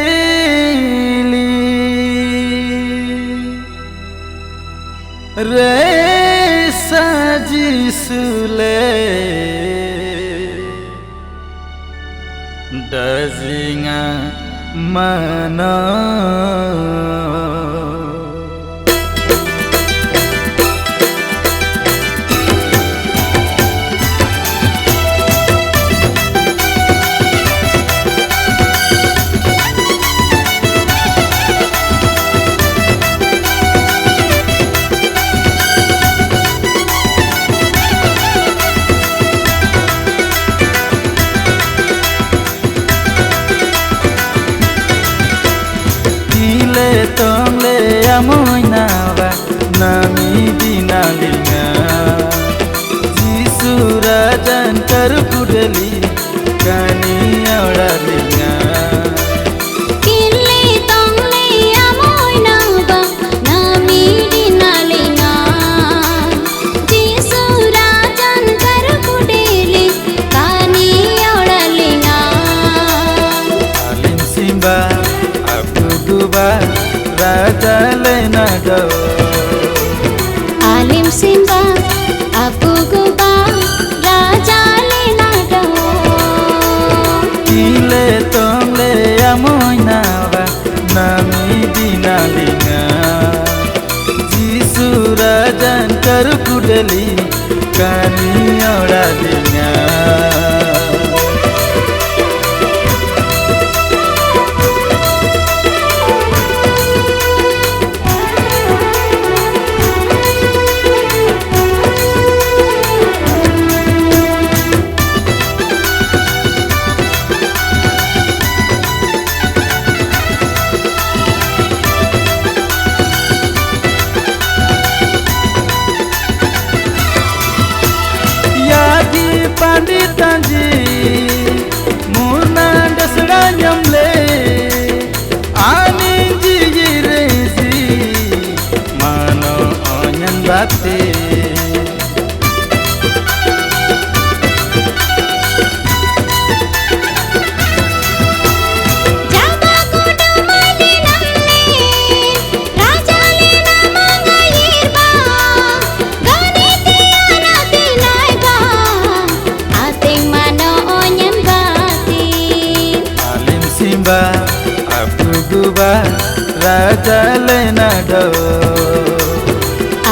करुकुडंडेली रे सजिसुले दजिंगा mana tongle amoy nawa nami dinalinga jisurajan karukudeli kani auralinga kille tongle amoy nawa nami dinalinga jisurajan karukudeli kani auralinga alim simba abduba raja lena do alim simba apu guba raja lena do kile tongle amoy nawa nami dinalinga jisurajan karukudeli kani auralinga Panditanji murna dasra nyamle aninji girezi mano onyan bate Abduba raja lena do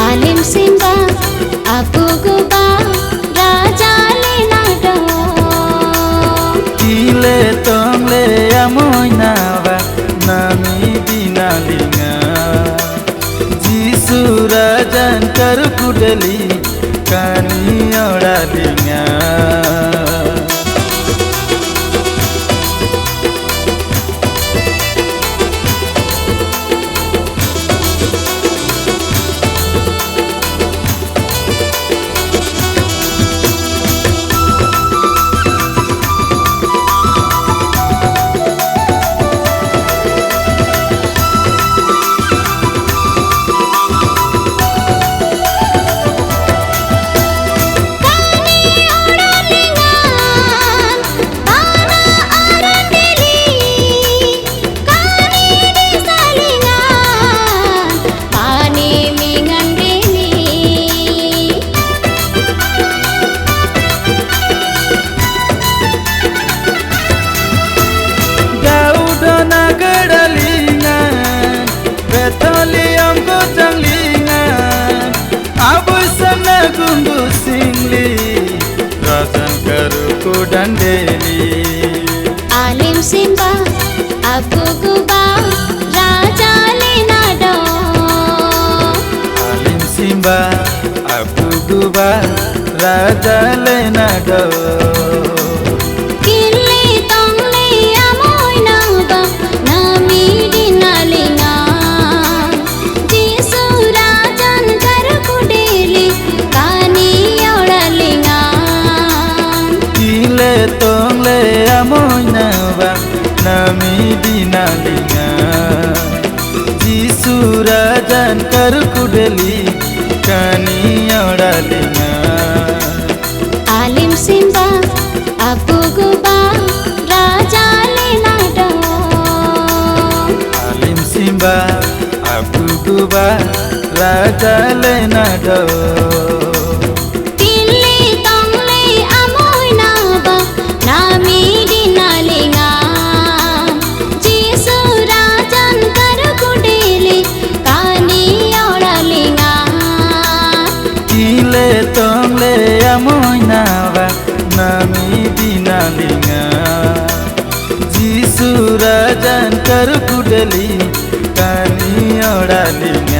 alim simba apu guba raja lena do kile tongle amoy nawa nami dinalinga jisurajan karukudeli kani auralinga gundu singli rajan karukudandeli alim simba apu guba raja lena do alim simba apu guba raja lena do kille tongle amoy nawa nami dinalinga jisurajan karukudeli kani auralinga kile tongle amoy nawa nami dinalinga jisurajan karukudeli kani auralinga alim simba apu guba raja le na do Tili tongle amoy na ba nami dinalinga Jisu rajan kar kudeli kani oralinga Tile tongle amoy na ba nami dinalinga Jisu rajan kar kudeli kani oralinga